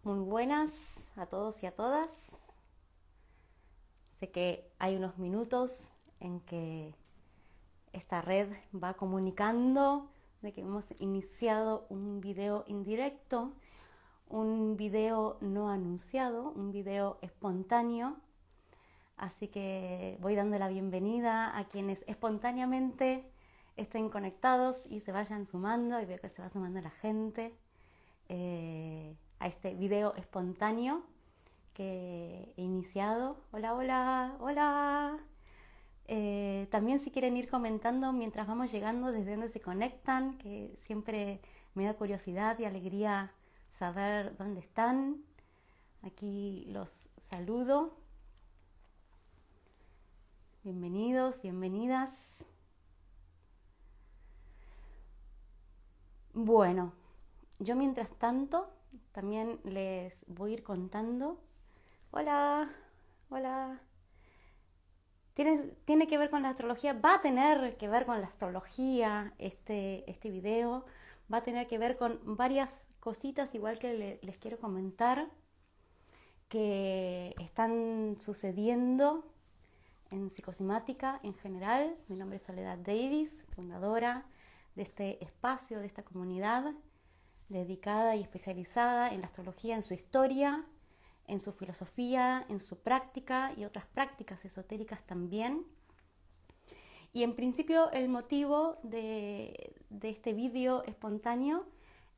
Muy buenas a todos y a todas. Sé que hay unos minutos en que esta red va comunicando de que hemos iniciado un video indirecto, un video no anunciado, un video espontáneo. Así que voy dando la bienvenida a quienes espontáneamente estén conectados y se vayan sumando, y veo que se va sumando la gente a este video espontáneo que he iniciado. Hola, hola, hola. También si quieren ir comentando mientras vamos llegando desde donde se conectan, que siempre me da curiosidad y alegría saber dónde están. Aquí los saludo. Bienvenidos, bienvenidas. Bueno, yo mientras tanto también les voy a ir contando. Hola, hola. Tiene que ver con la astrología, va a tener que ver con la astrología este video, va a tener que ver con varias cositas igual que les quiero comentar que están sucediendo en psicosimática en general. Mi nombre es Soledad Davis, fundadora de este espacio, de esta comunidad dedicada y especializada en la astrología, en su historia, en su filosofía, en su práctica y otras prácticas esotéricas también. Y en principio el motivo de este vídeo espontáneo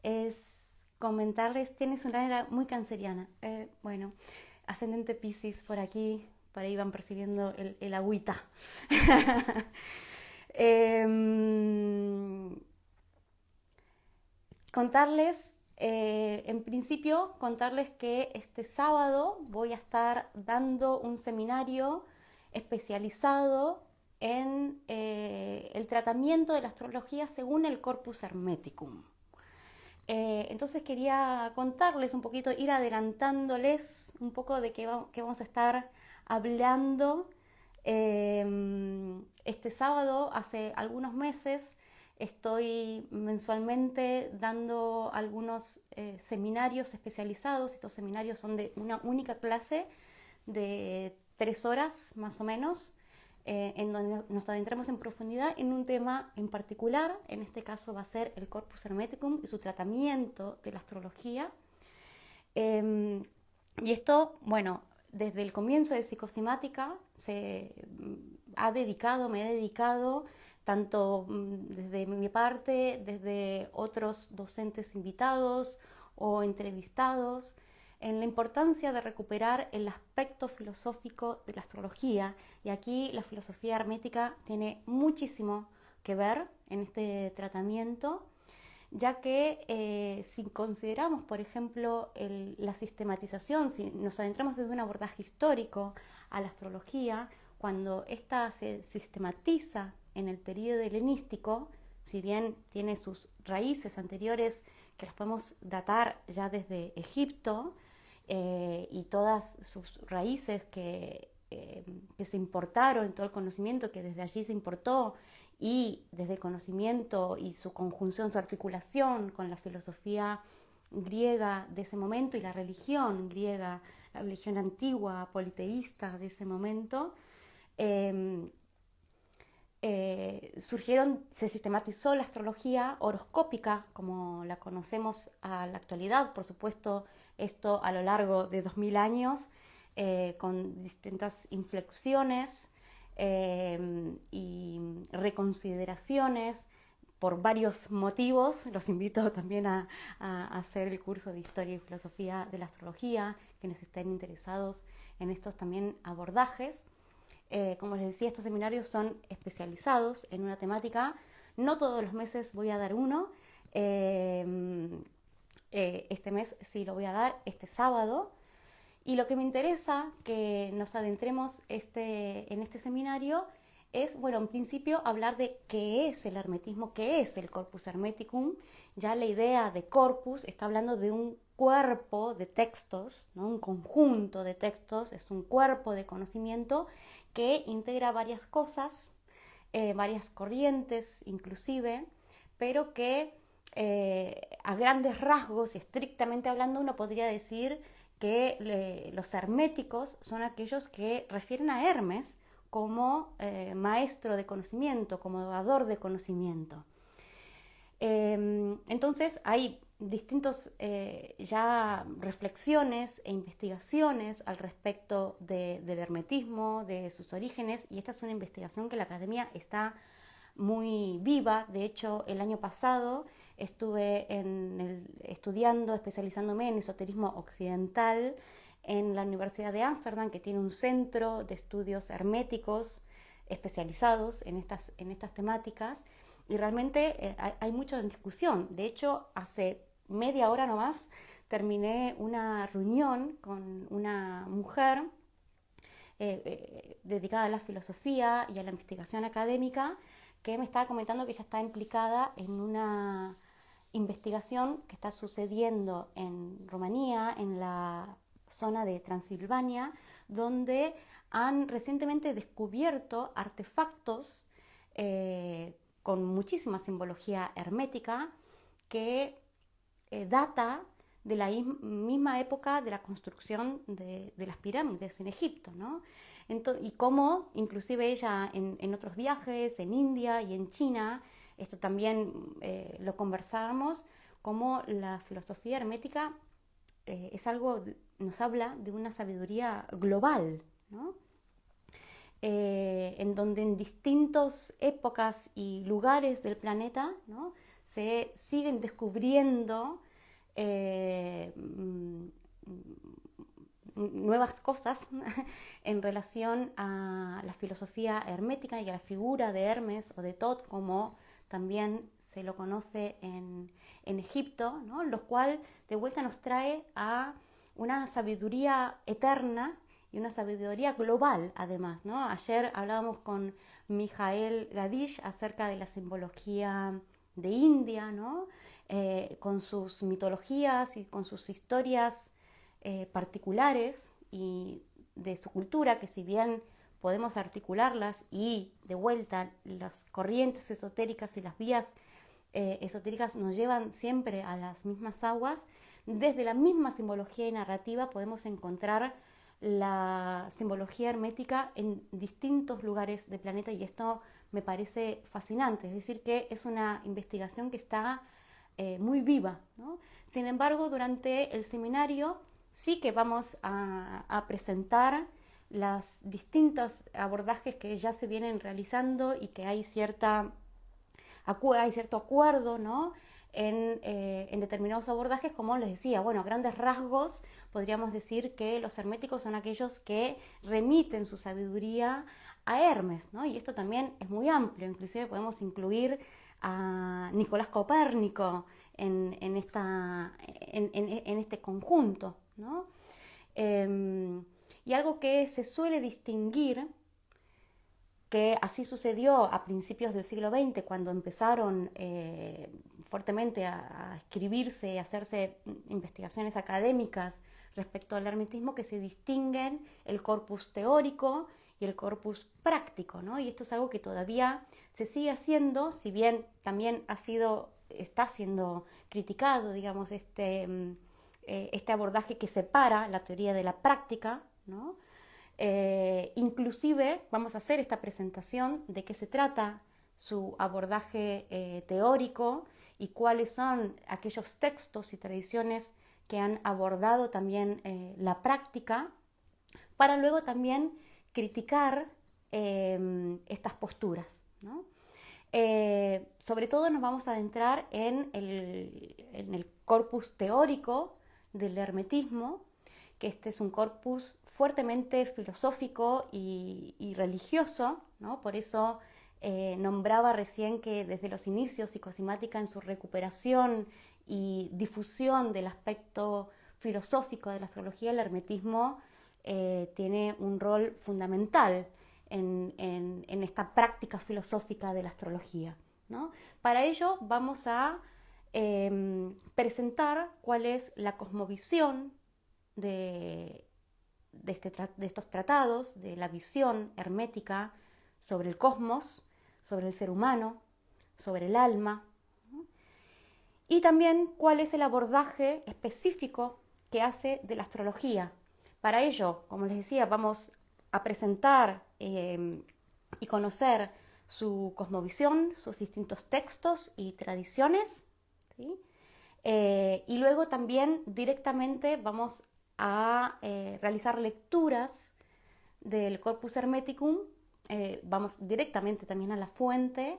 es comentarles, tienes una era muy canceriana. Bueno, ascendente Piscis por ahí van percibiendo el agüita. Contarles, en principio, contarles que este sábado voy a estar dando un seminario especializado en el tratamiento de la astrología según el Corpus Hermeticum. Entonces quería contarles un poquito, ir adelantándoles un poco de qué vamos a estar hablando este sábado. Hace algunos meses estoy mensualmente dando algunos seminarios especializados. Estos seminarios son de una única clase de 3 horas más o menos, en donde nos adentramos en profundidad en un tema en particular. En este caso va a ser el Corpus Hermeticum y su tratamiento de la astrología. Y esto, bueno, desde el comienzo de psicosimática me he dedicado tanto desde mi parte, desde otros docentes invitados o entrevistados, en la importancia de recuperar el aspecto filosófico de la astrología. Y aquí la filosofía hermética tiene muchísimo que ver en este tratamiento, ya que si consideramos, por ejemplo, la sistematización, si nos adentramos desde un abordaje histórico a la astrología, cuando ésta se sistematiza en el periodo helenístico, si bien tiene sus raíces anteriores que las podemos datar ya desde Egipto, y todas sus raíces que se importaron, todo el conocimiento que desde allí se importó, y desde el conocimiento y su conjunción, su articulación con la filosofía griega de ese momento y la religión griega, la religión antigua, politeísta de ese momento, eh, se sistematizó la astrología horoscópica como la conocemos a la actualidad. Por supuesto, esto a lo largo de 2000 años, con distintas inflexiones y reconsideraciones por varios motivos. Los invito también a hacer el curso de Historia y Filosofía de la Astrología, quienes estén interesados en estos también abordajes. Como les decía, estos seminarios son especializados en una temática. No todos los meses voy a dar uno. Este mes sí lo voy a dar, este sábado. Y lo que me interesa que nos adentremos en este seminario es, bueno, en principio hablar de qué es el hermetismo, qué es el Corpus Hermeticum. Ya la idea de corpus está hablando de un cuerpo de textos, ¿no? Un conjunto de textos, es un cuerpo de conocimiento que integra varias cosas, varias corrientes inclusive, pero que a grandes rasgos y estrictamente hablando, uno podría decir que los herméticos son aquellos que refieren a Hermes como maestro de conocimiento, como dador de conocimiento. Entonces hay distintos ya reflexiones e investigaciones al respecto del hermetismo, de sus orígenes, y esta es una investigación que la academia está muy viva. De hecho, el año pasado estuve estudiando, especializándome en esoterismo occidental en la Universidad de Ámsterdam, que tiene un centro de estudios herméticos especializados en estas temáticas, y realmente hay mucho en discusión. De hecho, hace media hora nomás terminé una reunión con una mujer dedicada a la filosofía y a la investigación académica, que me estaba comentando que ella está implicada en una investigación que está sucediendo en Rumanía, en la zona de Transilvania, donde han recientemente descubierto artefactos con muchísima simbología hermética que data de la misma época de la construcción de las pirámides en Egipto, ¿no? Y cómo, inclusive ella en otros viajes, en India y en China, esto también lo conversábamos, cómo la filosofía hermética es algo, nos habla de una sabiduría global, ¿no? En donde en distintas épocas y lugares del planeta, ¿no?, se siguen descubriendo nuevas cosas en relación a la filosofía hermética y a la figura de Hermes o de Tot, como también se lo conoce en Egipto, ¿no?, lo cual de vuelta nos trae a una sabiduría eterna y una sabiduría global además, ¿no? Ayer hablábamos con Mijael Gadish acerca de la simbología de India, ¿no? Con sus mitologías y con sus historias particulares y de su cultura, que si bien podemos articularlas y de vuelta las corrientes esotéricas y las vías esotéricas nos llevan siempre a las mismas aguas, desde la misma simbología y narrativa podemos encontrar la simbología hermética en distintos lugares del planeta, y esto me parece fascinante, es decir, que es una investigación que está muy viva, ¿no? Sin embargo, durante el seminario sí que vamos a presentar los distintos abordajes que ya se vienen realizando y que hay cierto acuerdo, ¿no?, en determinados abordajes, como les decía. Bueno, a grandes rasgos podríamos decir que los herméticos son aquellos que remiten su sabiduría a Hermes, ¿no? Y esto también es muy amplio, inclusive podemos incluir a Nicolás Copérnico en este conjunto, ¿no? Y algo que se suele distinguir, que así sucedió a principios del siglo XX, cuando empezaron fuertemente a escribirse y a hacerse investigaciones académicas respecto al hermetismo, que se distinguen el corpus teórico y el corpus práctico, ¿no? Y esto es algo que todavía se sigue haciendo, si bien también está siendo criticado, digamos, este abordaje que separa la teoría de la práctica, ¿no? Inclusive vamos a hacer esta presentación de qué se trata su abordaje teórico y cuáles son aquellos textos y tradiciones que han abordado también la práctica, para luego también criticar estas posturas, ¿no? Sobre todo nos vamos a adentrar en el corpus teórico del hermetismo, que este es un corpus fuertemente filosófico y religioso, ¿no? Por eso nombraba recién que desde los inicios Psicosimática, en su recuperación y difusión del aspecto filosófico de la astrología, el hermetismo tiene un rol fundamental en esta práctica filosófica de la astrología, ¿no? Para ello vamos a presentar cuál es la cosmovisión de estos tratados, de la visión hermética sobre el cosmos, sobre el ser humano, sobre el alma, ¿no? y también cuál es el abordaje específico que hace de la astrología. Para ello, como les decía, vamos a presentar y conocer su cosmovisión, sus distintos textos y tradiciones, ¿sí? Y luego también directamente vamos a realizar lecturas del Corpus Hermeticum, vamos directamente también a la fuente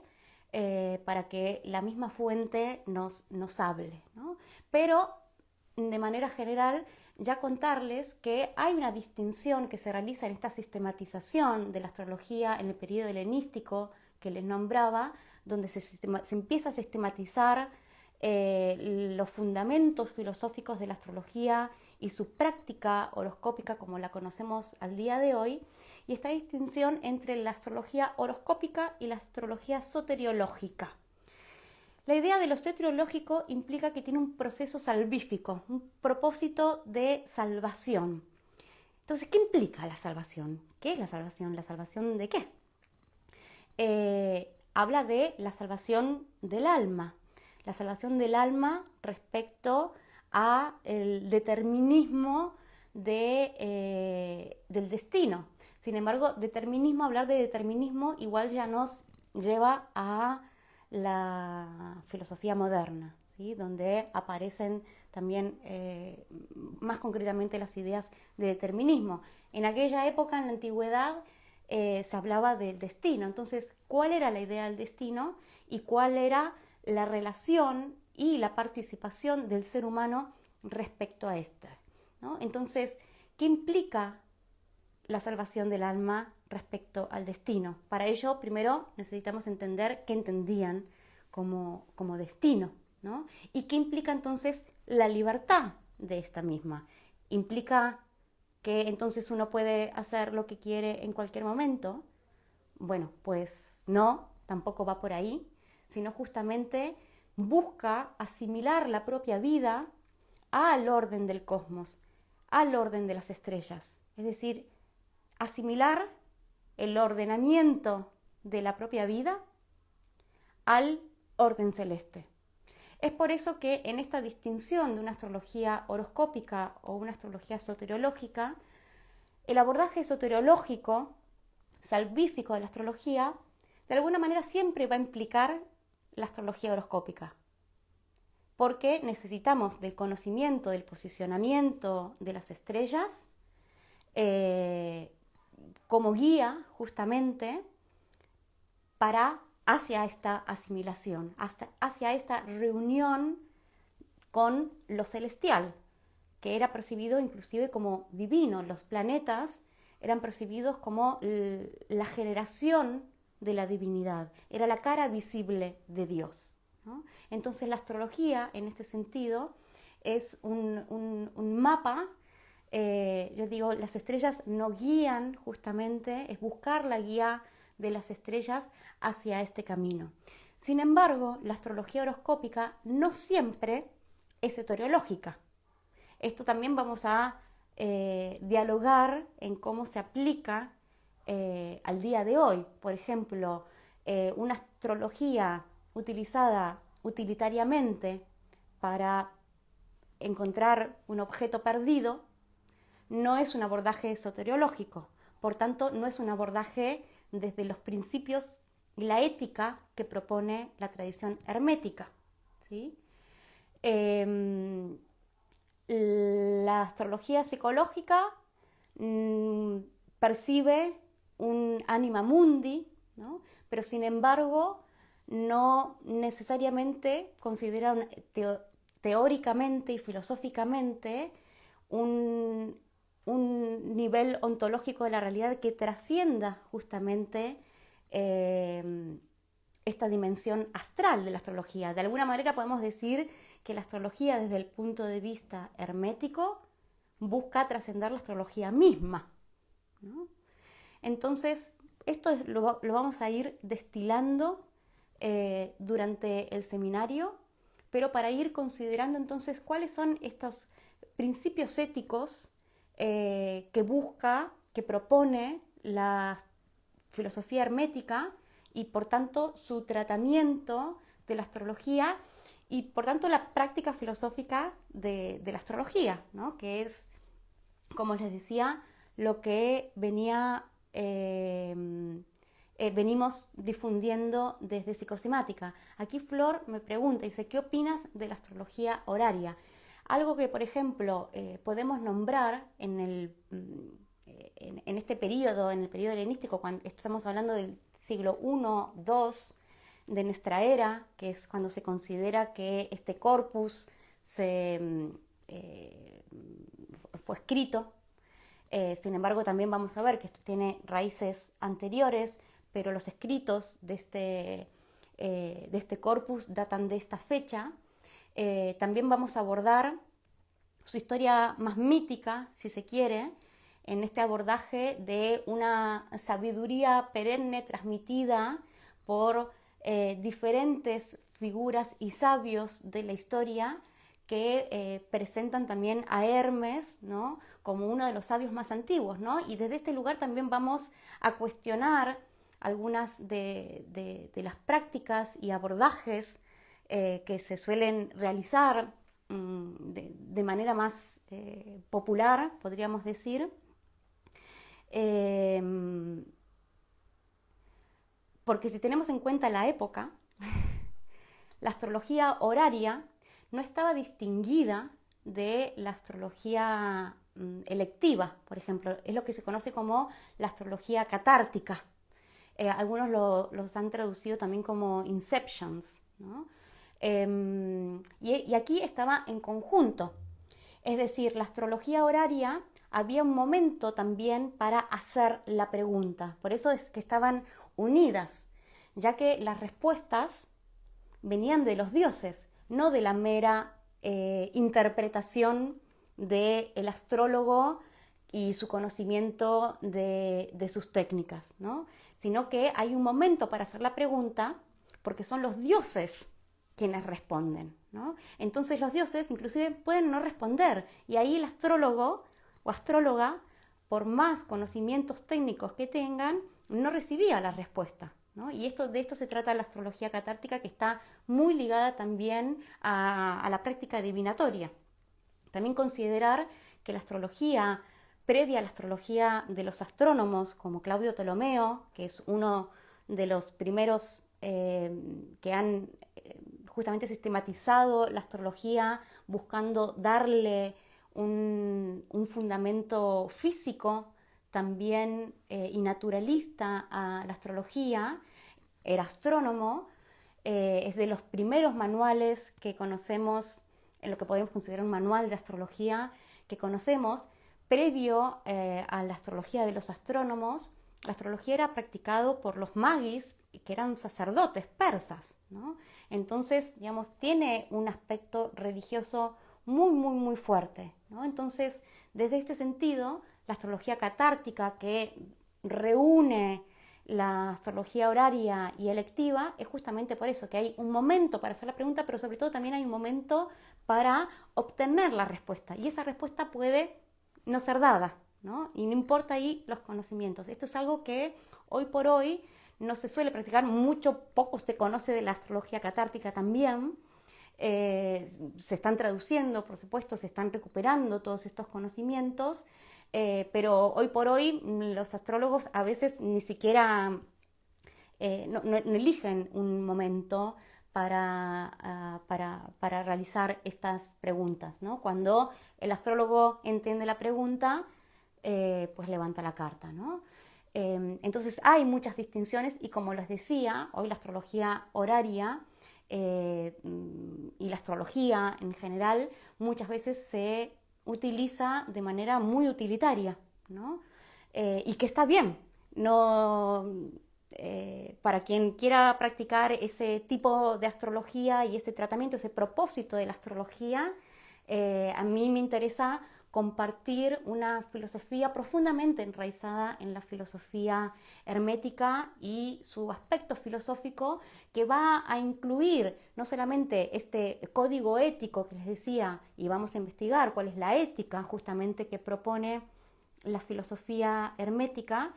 para que la misma fuente nos hable, ¿no? Pero de manera general ya contarles que hay una distinción que se realiza en esta sistematización de la astrología en el periodo helenístico que les nombraba, donde se empieza a sistematizar los fundamentos filosóficos de la astrología y su práctica horoscópica como la conocemos al día de hoy, y esta distinción entre la astrología horoscópica y la astrología soteriológica. La idea de lo soteriológico implica que tiene un proceso salvífico, un propósito de salvación. Entonces, ¿qué implica la salvación? ¿Qué es la salvación? ¿La salvación de qué? Habla de la salvación del alma. La salvación del alma respecto a el determinismo del destino. Sin embargo, hablar de determinismo igual ya nos lleva a la filosofía moderna, ¿sí? Donde aparecen también más concretamente las ideas de determinismo. En aquella época, en la antigüedad, se hablaba del destino. Entonces, ¿cuál era la idea del destino y cuál era la relación y la participación del ser humano respecto a esto, ¿no? Entonces, ¿qué implica la salvación del alma respecto al destino? Para ello, primero necesitamos entender qué entendían como destino, ¿no? Y qué implica entonces la libertad de esta misma. ¿Implica que entonces uno puede hacer lo que quiere en cualquier momento? Bueno, pues no, tampoco va por ahí, sino justamente busca asimilar la propia vida al orden del cosmos, al orden de las estrellas. Es decir, asimilar el ordenamiento de la propia vida al orden celeste. Es por eso que en esta distinción de una astrología horoscópica o una astrología soteriológica, el abordaje soteriológico, salvífico de la astrología, de alguna manera siempre va a implicar la astrología horoscópica, porque necesitamos del conocimiento del posicionamiento de las estrellas como guía justamente hacia esta asimilación, hacia esta reunión con lo celestial, que era percibido inclusive como divino. Los planetas eran percibidos como la generación de la divinidad, era la cara visible de Dios, ¿no? Entonces la astrología en este sentido es un mapa. Yo digo, las estrellas nos guían justamente, es buscar la guía de las estrellas hacia este camino. Sin embargo, la astrología horoscópica no siempre es soteriológica. Esto también vamos a dialogar en cómo se aplica al día de hoy. Por ejemplo, una astrología utilizada utilitariamente para encontrar un objeto perdido no es un abordaje soteriológico, por tanto no es un abordaje desde los principios y la ética que propone la tradición hermética, ¿sí? La astrología psicológica percibe un anima mundi, ¿no? Pero sin embargo no necesariamente considera teóricamente y filosóficamente un nivel ontológico de la realidad que trascienda justamente esta dimensión astral de la astrología. De alguna manera podemos decir que la astrología desde el punto de vista hermético busca trascender la astrología misma, ¿no? Entonces, esto lo vamos a ir destilando durante el seminario, pero para ir considerando entonces cuáles son estos principios éticos que propone la filosofía hermética y por tanto su tratamiento de la astrología y por tanto la práctica filosófica de la astrología, ¿no? Que es, como les decía, lo que venimos difundiendo desde psicosomática. Aquí Flor me pregunta, dice, ¿qué opinas de la astrología horaria? Algo que, por ejemplo, podemos nombrar en este periodo, en el periodo helenístico, cuando estamos hablando del siglo I, II de nuestra era, que es cuando se considera que este corpus fue escrito. Sin embargo, también vamos a ver que esto tiene raíces anteriores, pero los escritos de este corpus datan de esta fecha. También vamos a abordar su historia más mítica, si se quiere, en este abordaje de una sabiduría perenne transmitida por diferentes figuras y sabios de la historia que presentan también a Hermes, ¿no?, como uno de los sabios más antiguos, ¿no? Y desde este lugar también vamos a cuestionar algunas de las prácticas y abordajes que se suelen realizar de manera más popular, podríamos decir, porque si tenemos en cuenta la época, la astrología horaria no estaba distinguida de la astrología electiva, por ejemplo, es lo que se conoce como la astrología catártica. Algunos los han traducido también como inceptions, ¿no? Y aquí estaba en conjunto, es decir, la astrología horaria había un momento también para hacer la pregunta, por eso es que estaban unidas, ya que las respuestas venían de los dioses, no de la mera interpretación del astrólogo y su conocimiento de sus técnicas, ¿no? Sino que hay un momento para hacer la pregunta porque son los dioses quienes responden, ¿no? Entonces los dioses inclusive pueden no responder y ahí el astrólogo o astróloga, por más conocimientos técnicos que tengan, no recibía la respuesta, ¿no? Y de esto se trata la astrología catártica, que está muy ligada también a la práctica divinatoria. También considerar que la astrología previa a la astrología de los astrónomos, como Claudio Ptolomeo, que es uno de los primeros que han justamente sistematizado la astrología buscando darle un fundamento físico también y naturalista a la astrología, era astrónomo, es de los primeros manuales que conocemos, en lo que podemos considerar un manual de astrología que conocemos. Previo a la astrología de los astrónomos, la astrología era practicado por los magis, que eran sacerdotes persas, ¿no? Entonces, digamos, tiene un aspecto religioso muy, muy, muy fuerte, ¿no? Entonces, desde este sentido, la astrología catártica, que reúne la astrología horaria y electiva, es justamente por eso, que hay un momento para hacer la pregunta, pero sobre todo también hay un momento para obtener la respuesta. Y esa respuesta puede no ser dada, ¿no? Y no importa ahí los conocimientos. Esto es algo que hoy por hoy no se suele practicar, poco se conoce de la astrología catártica también. Se están traduciendo, por supuesto, se están recuperando todos estos conocimientos, pero hoy por hoy los astrólogos a veces ni siquiera no eligen un momento para realizar estas preguntas, ¿no? Cuando el astrólogo entiende la pregunta, pues levanta la carta, ¿no? Entonces hay muchas distinciones y, como les decía, hoy la astrología horaria y la astrología en general muchas veces se utiliza de manera muy utilitaria, ¿no? Y que está bien, no, para quien quiera practicar ese tipo de astrología y ese tratamiento, ese propósito de la astrología, a mí me interesa compartir una filosofía profundamente enraizada en la filosofía hermética y su aspecto filosófico, que va a incluir no solamente este código ético que les decía, y vamos a investigar cuál es la ética justamente que propone la filosofía hermética,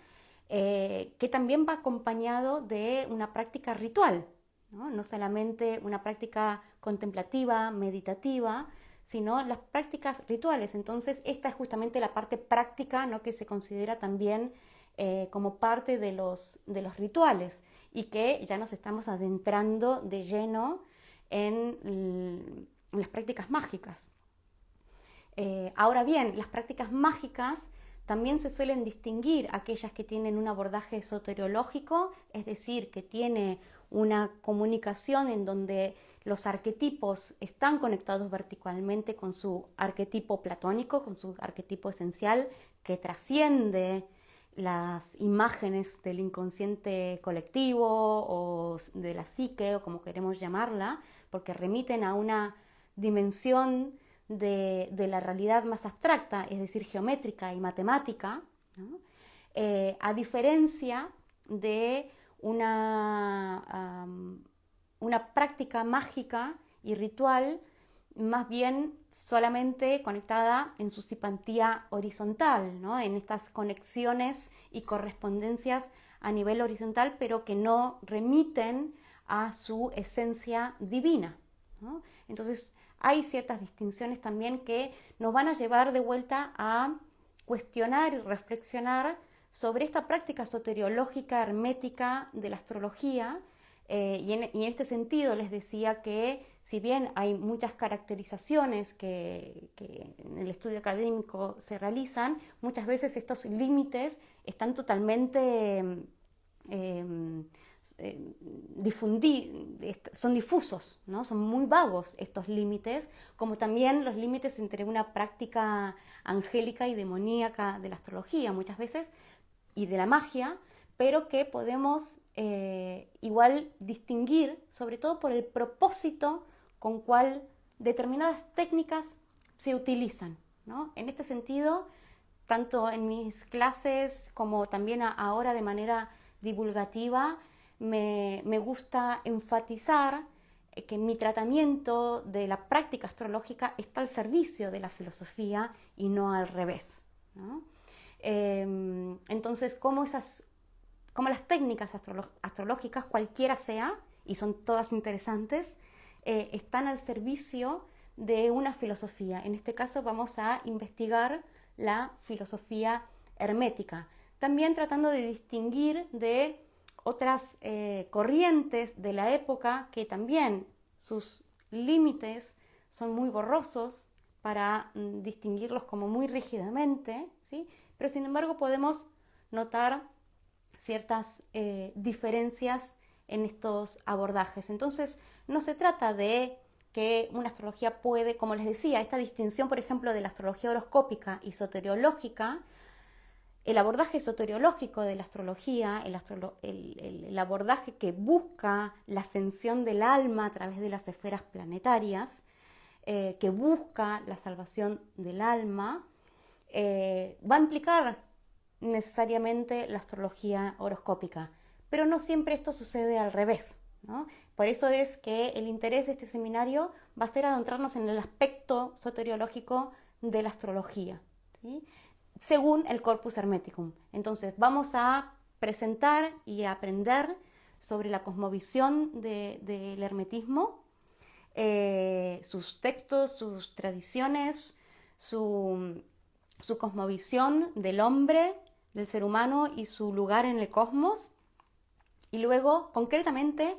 que también va acompañado de una práctica ritual, ¿no? No solamente una práctica contemplativa, meditativa, sino las prácticas rituales. Entonces, esta es justamente la parte práctica, ¿no? Que se considera también como parte de los rituales y que ya nos estamos adentrando de lleno en las prácticas mágicas. Ahora bien, las prácticas mágicas también se suelen distinguir aquellas que tienen un abordaje soteriológico, es decir, que tiene una comunicación en donde los arquetipos están conectados verticalmente con su arquetipo platónico, con su arquetipo esencial, que trasciende las imágenes del inconsciente colectivo o de la psique, o como queremos llamarla, porque remiten a una dimensión de la realidad más abstracta, es decir, geométrica y matemática, ¿no? A diferencia de una práctica mágica y ritual más bien solamente conectada en su simpatía horizontal, ¿no? En estas conexiones y correspondencias a nivel horizontal, pero que no remiten a su esencia divina, ¿no? Entonces, hay ciertas distinciones también que nos van a llevar de vuelta a cuestionar y reflexionar sobre esta práctica soteriológica hermética de la astrología. Y en este sentido les decía que si bien hay muchas caracterizaciones que en el estudio académico se realizan, muchas veces estos límites están totalmente son difusos, ¿no? Son muy vagos estos límites, como también los límites entre una práctica angélica y demoníaca de la astrología muchas veces y de la magia, pero que podemos igual distinguir, sobre todo por el propósito con cual determinadas técnicas se utilizan, ¿no? En este sentido, tanto en mis clases como también ahora de manera divulgativa, me gusta enfatizar que mi tratamiento de la práctica astrológica está al servicio de la filosofía y no al revés, ¿no? Entonces, como las técnicas astrológicas, cualquiera sea, y son todas interesantes, están al servicio de una filosofía. En este caso vamos a investigar la filosofía hermética, también tratando de distinguir de otras corrientes de la época que también sus límites son muy borrosos para distinguirlos como muy rígidamente, ¿sí? Pero sin embargo podemos notar ciertas diferencias en estos abordajes. Entonces no se trata de que una astrología puede, como les decía, esta distinción, por ejemplo, de la astrología horoscópica y soteriológica. El abordaje soteriológico de la astrología, el abordaje que busca la ascensión del alma a través de las esferas planetarias, que busca la salvación del alma, va a implicar necesariamente la astrología horoscópica, pero no siempre esto sucede al revés, ¿no? Por eso es que el interés de este seminario va a ser adentrarnos en el aspecto soteriológico de la astrología, ¿sí? Según el Corpus Hermeticum. Entonces vamos a presentar y a aprender sobre la cosmovisión del hermetismo, sus textos, sus tradiciones, su cosmovisión del hombre, del ser humano y su lugar en el cosmos. Y luego, concretamente,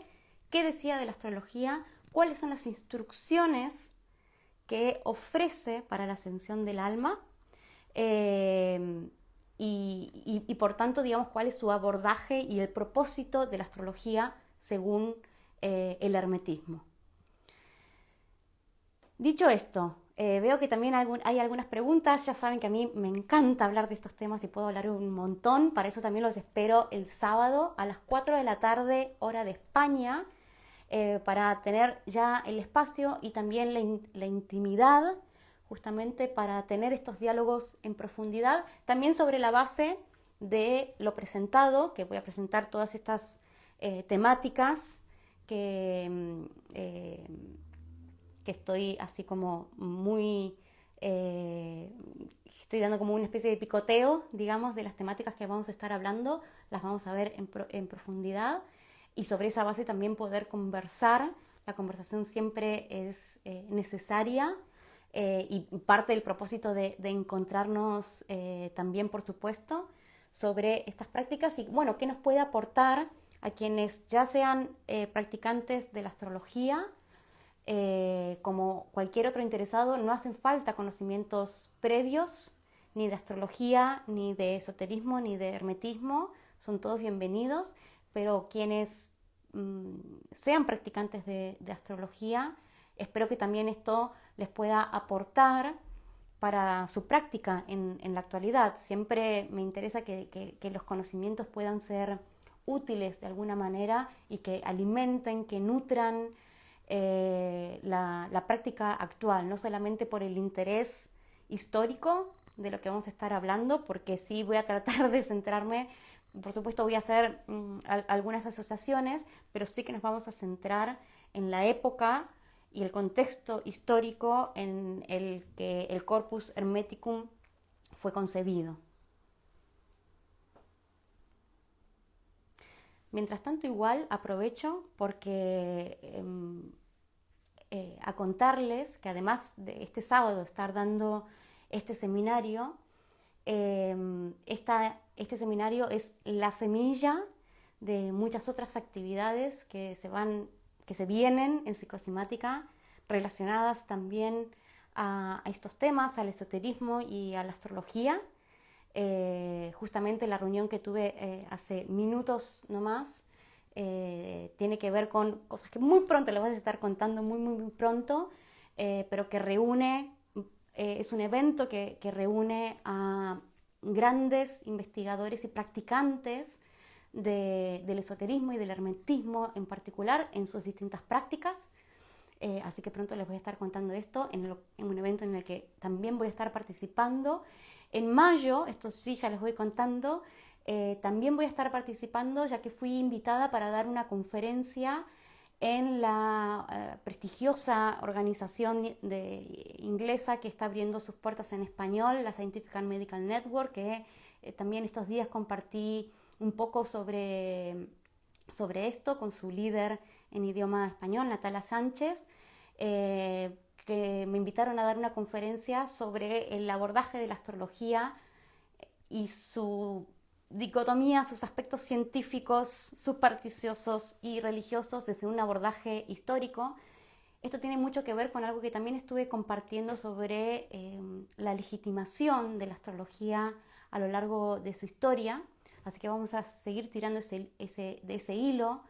qué decía de la astrología, cuáles son las instrucciones que ofrece para la ascensión del alma, y por tanto, digamos, cuál es su abordaje y el propósito de la astrología según el hermetismo. Dicho esto, veo que también hay algunas preguntas. Ya saben que a mí me encanta hablar de estos temas y puedo hablar un montón. Para eso también los espero el sábado a las 4 de la tarde, hora de España, para tener ya el espacio y también la intimidad, justamente para tener estos diálogos en profundidad, también sobre la base de lo presentado, que voy a presentar todas estas temáticas que estoy así como muy, estoy dando como una especie de picoteo, digamos, de las temáticas que vamos a estar hablando, las vamos a ver en profundidad. y sobre esa base también poder conversar. La conversación siempre es necesaria y parte del propósito de encontrarnos también, por supuesto, sobre estas prácticas y, bueno, qué nos puede aportar a quienes ya sean practicantes de la astrología, como cualquier otro interesado. No hacen falta conocimientos previos, ni de astrología, ni de esoterismo, ni de hermetismo, son todos bienvenidos, pero quienes sean practicantes de astrología, espero que también esto les pueda aportar para su práctica en la actualidad. Siempre me interesa que los conocimientos puedan ser útiles de alguna manera y que alimenten, que nutran la práctica actual, no solamente por el interés histórico de lo que vamos a estar hablando, porque sí voy a tratar de centrarme, por supuesto voy a hacer algunas asociaciones, pero sí que nos vamos a centrar en la época y el contexto histórico en el que el Corpus Hermeticum fue concebido. Mientras tanto, igual aprovecho porque a contarles que además de este sábado estar dando este seminario, este seminario es la semilla de muchas otras actividades que se vienen en psicosomática, relacionadas también a estos temas, al esoterismo y a la astrología. Justamente la reunión que tuve hace minutos nomás tiene que ver con cosas que muy pronto les voy a estar contando, muy pronto, pero que reúne, es un evento que reúne a grandes investigadores y practicantes del esoterismo y del hermetismo en particular en sus distintas prácticas. Así que pronto les voy a estar contando esto en un evento en el que también voy a estar participando. En mayo, esto sí ya les voy contando, también voy a estar participando, ya que fui invitada para dar una conferencia en la prestigiosa organización inglesa que está abriendo sus puertas en español, la Scientific and Medical Network, que también estos días compartí un poco sobre esto con su líder en idioma español, Natalia Sánchez, que me invitaron a dar una conferencia sobre el abordaje de la astrología y su dicotomía, sus aspectos científicos, supersticiosos y religiosos desde un abordaje histórico. Esto tiene mucho que ver con algo que también estuve compartiendo sobre la legitimación de la astrología a lo largo de su historia, así que vamos a seguir tirando de ese hilo.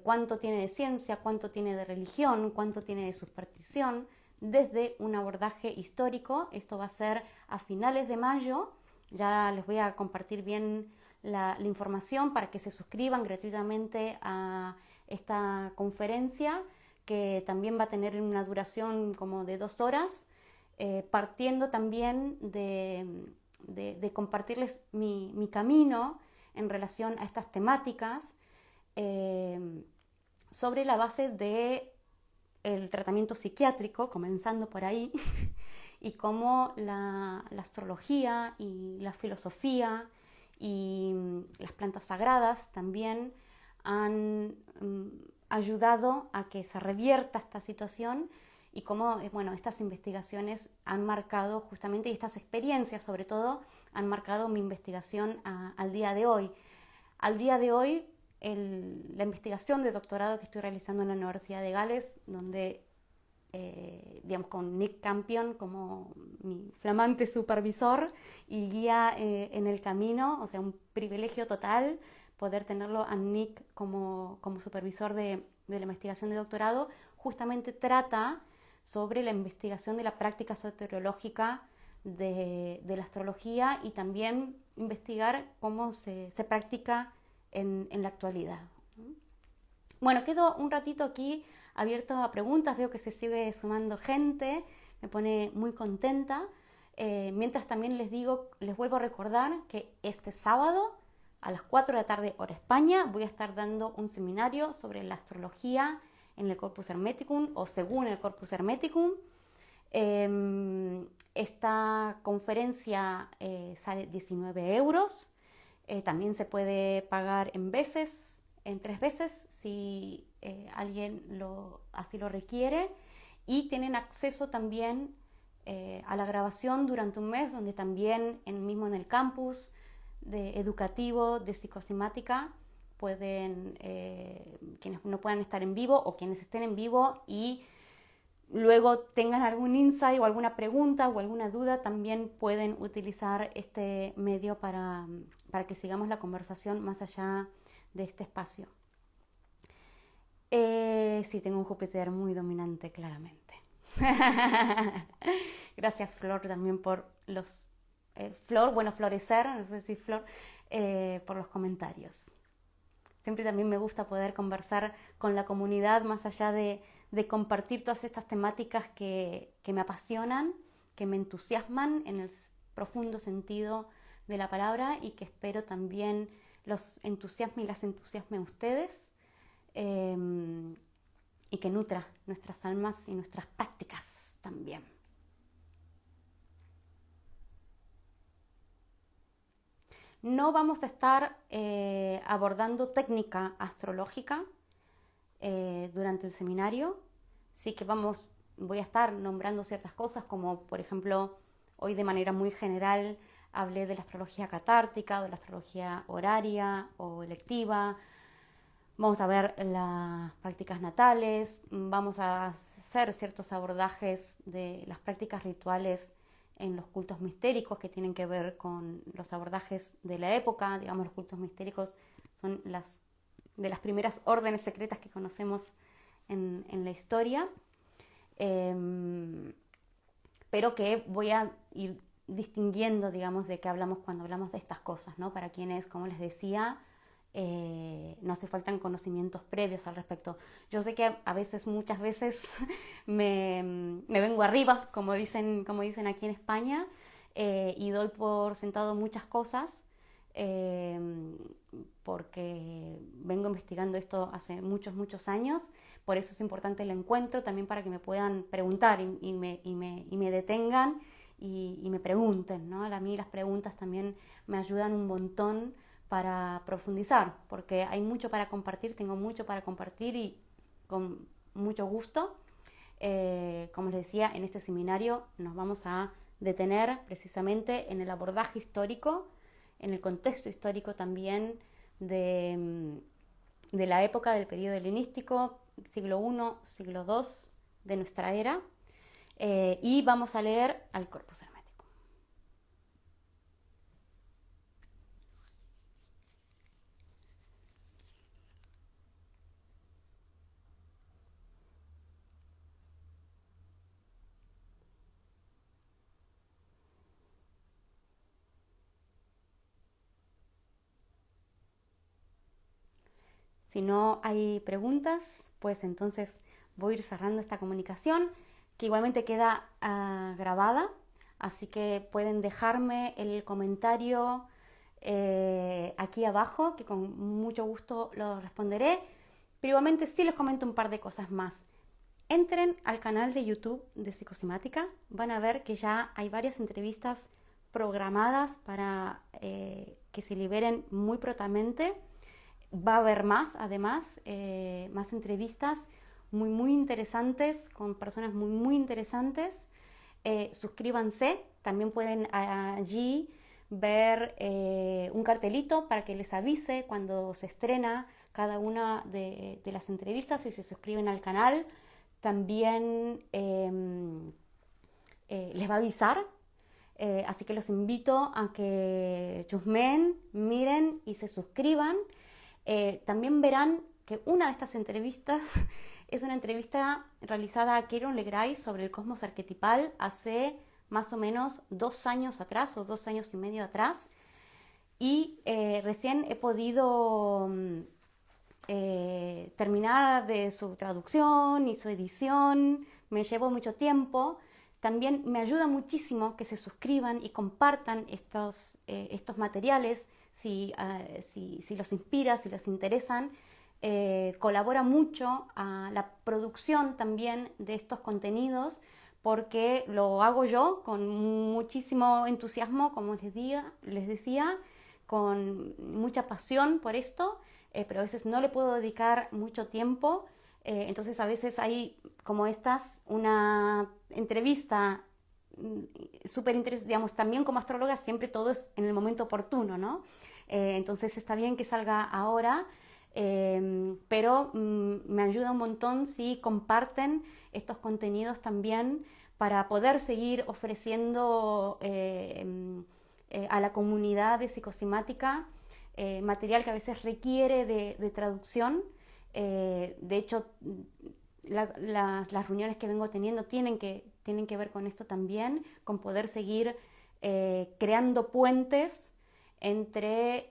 Cuánto tiene de ciencia, cuánto tiene de religión, cuánto tiene de superstición, desde un abordaje histórico. Esto va a ser a finales de mayo, ya les voy a compartir bien la información para que se suscriban gratuitamente a esta conferencia, que también va a tener una duración como de 2 horas, partiendo también de compartirles mi camino en relación a estas temáticas, sobre la base del tratamiento psiquiátrico, comenzando por ahí, y cómo la astrología y la filosofía y las plantas sagradas también han ayudado a que se revierta esta situación, y cómo estas investigaciones han marcado justamente, y estas experiencias sobre todo, han marcado mi investigación al día de hoy. Al día de hoy, la investigación de doctorado que estoy realizando en la Universidad de Gales, donde, con Nick Campion como mi flamante supervisor y guía en el camino, o sea, un privilegio total poder tenerlo a Nick como supervisor de la investigación de doctorado. Justamente trata sobre la investigación de la práctica soteriológica de la astrología, y también investigar cómo se practica en la actualidad. Bueno, quedo un ratito aquí abierto a preguntas, veo que se sigue sumando gente, me pone muy contenta. Mientras también les vuelvo a recordar que este sábado a las 4 de la tarde hora España voy a estar dando un seminario sobre la astrología en el Corpus Hermeticum, o según el Corpus Hermeticum. Esta conferencia sale 19 euros. También se puede pagar en veces en 3 veces si alguien así lo requiere, y tienen acceso también a la grabación durante un mes, donde también mismo en el campus educativo de psicosomática pueden, quienes no puedan estar en vivo o quienes estén en vivo y luego tengan algún insight o alguna pregunta o alguna duda, también pueden utilizar este medio para que sigamos la conversación más allá de este espacio. Sí, tengo un Júpiter muy dominante, claramente. Gracias, Flor, también por los... florecer, no sé si Flor, por los comentarios. Siempre también me gusta poder conversar con la comunidad más allá de compartir todas estas temáticas que me apasionan, que me entusiasman en el profundo sentido de la palabra, y que espero también los entusiasme y las entusiasme a ustedes, y que nutra nuestras almas y nuestras prácticas también. No vamos a estar abordando técnica astrológica durante el seminario, sí que voy a estar nombrando ciertas cosas, como por ejemplo, hoy de manera muy general hablé de la astrología catártica, o de la astrología horaria o electiva. Vamos a ver las prácticas natales, vamos a hacer ciertos abordajes de las prácticas rituales en los cultos mistéricos que tienen que ver con los abordajes de la época. Digamos, los cultos mistéricos son de las primeras órdenes secretas que conocemos en la historia, pero que voy a ir distinguiendo, digamos, de qué hablamos cuando hablamos de estas cosas, ¿no? Para quienes, como les decía, no hace falta conocimientos previos al respecto. Yo sé que a veces, muchas veces, me vengo arriba, como dicen aquí en España, y doy por sentado muchas cosas, porque vengo investigando esto hace muchos años. Por eso es importante el encuentro, también para que me puedan preguntar y me detengan y me pregunten, ¿no? A mí las preguntas también me ayudan un montón para profundizar, porque hay mucho para compartir, tengo mucho para compartir, y con mucho gusto. Como les decía, en este seminario nos vamos a detener precisamente en el abordaje histórico, en el contexto histórico también de la época del periodo helenístico, siglo I, siglo II de nuestra era, y vamos a leer al Corpus Hermético. Si no hay preguntas, pues entonces voy a ir cerrando esta comunicación, que igualmente queda grabada, así que pueden dejarme el comentario aquí abajo, que con mucho gusto lo responderé. Pero igualmente sí les comento un par de cosas más. Entren al canal de YouTube de Psicosomática, van a ver que ya hay varias entrevistas programadas para que se liberen muy prontamente. Va a haber más, además, más entrevistas muy interesantes, con personas muy interesantes. Suscríbanse, también pueden allí ver un cartelito para que les avise cuando se estrena cada una de las entrevistas, y se suscriben al canal. También les va a avisar, así que los invito a que chusmen, miren y se suscriban. También verán que una de estas entrevistas es una entrevista realizada a Kieron Legray sobre el cosmos arquetipal hace más o menos 2 años atrás, o 2 años y medio atrás, y recién he podido terminar de su traducción y su edición. Me llevó mucho tiempo. También me ayuda muchísimo que se suscriban y compartan estos materiales si los inspira, si les interesan. Colabora mucho a la producción también de estos contenidos, porque lo hago yo con muchísimo entusiasmo, como les decía, con mucha pasión por esto. pero a veces no le puedo dedicar mucho tiempo. Entonces a veces hay como una entrevista súper interesante, digamos, también como astróloga siempre todo es en el momento oportuno, ¿no? Entonces está bien que salga ahora, pero me ayuda un montón si comparten estos contenidos también para poder seguir ofreciendo a la comunidad de psicosimática material que a veces requiere de traducción. De hecho, las reuniones que vengo teniendo tienen que ver con esto también, con poder seguir creando puentes entre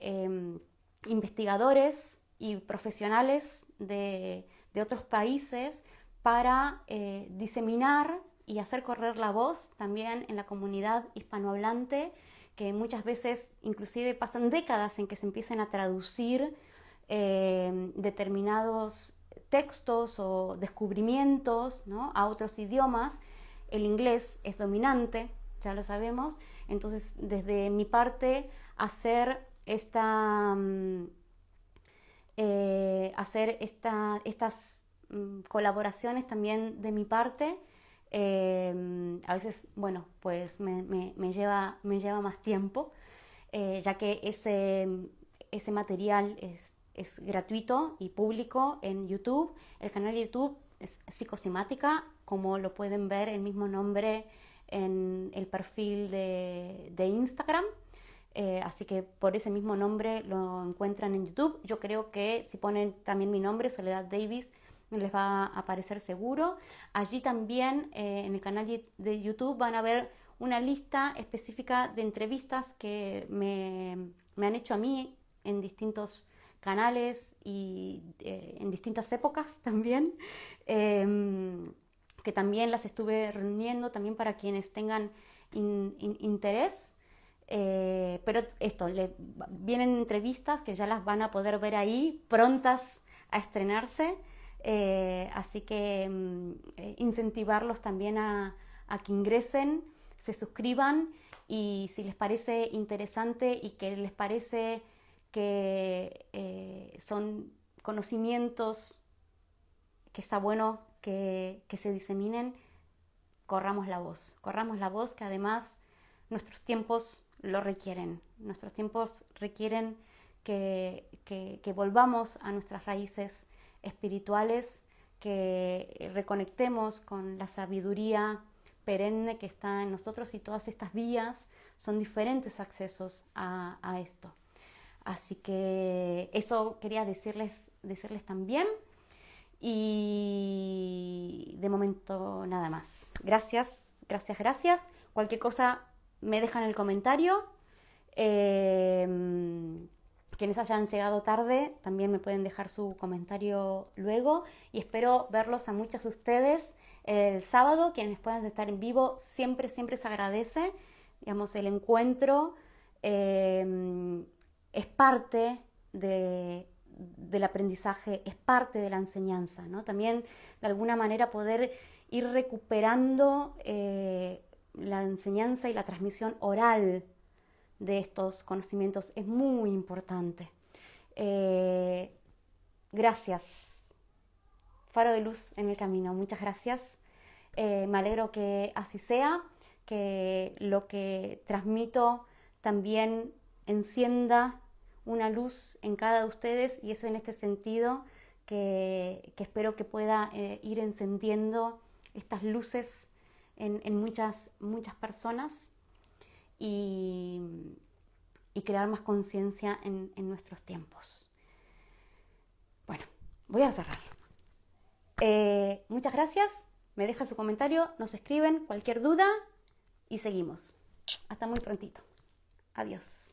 investigadores y profesionales de otros países para diseminar y hacer correr la voz también en la comunidad hispanohablante, que muchas veces inclusive pasan décadas en que se empiecen a traducir determinados textos o descubrimientos, ¿no?, a otros idiomas. El inglés es dominante, ya lo sabemos, entonces desde mi parte hacer estas colaboraciones también de mi parte, a veces, bueno, pues me lleva más tiempo, ya que ese material es gratuito y público en YouTube. El canal de YouTube es Psicosimática, como lo pueden ver el mismo nombre en el perfil de Instagram. Así que por ese mismo nombre lo encuentran en YouTube. Yo creo que si ponen también mi nombre, Soledad Davis, les va a aparecer seguro. Allí también en el canal de YouTube van a ver una lista específica de entrevistas que me han hecho a mí en distintos canales y en distintas épocas también, que también las estuve reuniendo también para quienes tengan interés. Pero vienen entrevistas que ya las van a poder ver ahí, prontas a estrenarse, así que incentivarlos también a que ingresen, se suscriban, y si les parece interesante y que les parece que son conocimientos que está bueno que se diseminen, corramos la voz, que además nuestros tiempos lo requieren. Nuestros tiempos requieren que volvamos a nuestras raíces espirituales, que reconectemos con la sabiduría perenne que está en nosotros, y todas estas vías son diferentes accesos a esto. Así que eso quería decirles también, y de momento nada más. Gracias. Cualquier cosa me dejan en el comentario. Quienes hayan llegado tarde también me pueden dejar su comentario luego, y espero verlos a muchos de ustedes el sábado. Quienes puedan estar en vivo, siempre se agradece. Digamos, el encuentro es parte del aprendizaje, es parte de la enseñanza, ¿no? También de alguna manera poder ir recuperando la enseñanza y la transmisión oral de estos conocimientos es muy importante. Gracias. Faro de luz en el camino. Muchas gracias. Me alegro que así sea, que lo que transmito también encienda una luz en cada de ustedes, y es en este sentido que espero que pueda ir encendiendo estas luces en muchas personas, y crear más conciencia en nuestros tiempos. Bueno, voy a cerrar. Muchas gracias, me dejan su comentario, nos escriben cualquier duda y seguimos. Hasta muy prontito. Adiós.